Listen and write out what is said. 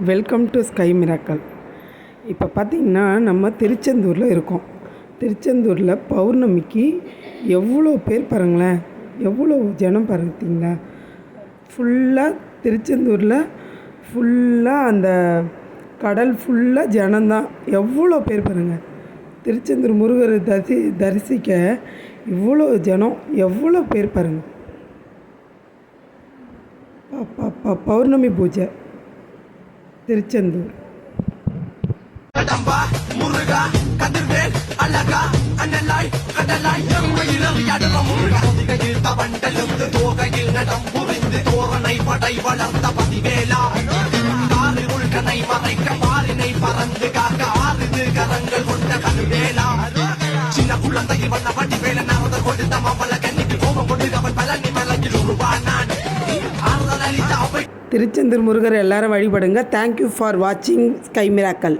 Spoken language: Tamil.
Welcome to sky miracle. இப்போ பார்த்திங்கன்னா நம்ம திருச்செந்தூரில் இருக்கோம். திருச்செந்தூரில் பௌர்ணமிக்கு எவ்வளோ பேர் பாருங்களேன், எவ்வளோ ஜனம் பார்த்தீங்களா. ஃபுல்லாக திருச்செந்தூரில் ஃபுல்லாக அந்த கடல் ஃபுல்லாக ஜனம்தான். எவ்வளோ பேர் பாருங்கள், திருச்செந்தூர் முருகரை தரிசிக்க இவ்வளோ ஜனம், எவ்வளோ பேர் பாருங்கள். பௌர்ணமி பூஜை திருச்செந்தூர். சின்ன குழந்தையில் வண்ண பட்டி வேலை நாமத கொடுத்த மாமல்ல கண்ணிக்கு கோபம் கொண்டு அவன் பழனி மலையில் உருவானான். திருச்செந்தூர் முருகர் எல்லாரும் வழிபடுங்க. தேங்க்யூ ஃபார் வாட்சிங் ஸ்கை மிராக்கல்.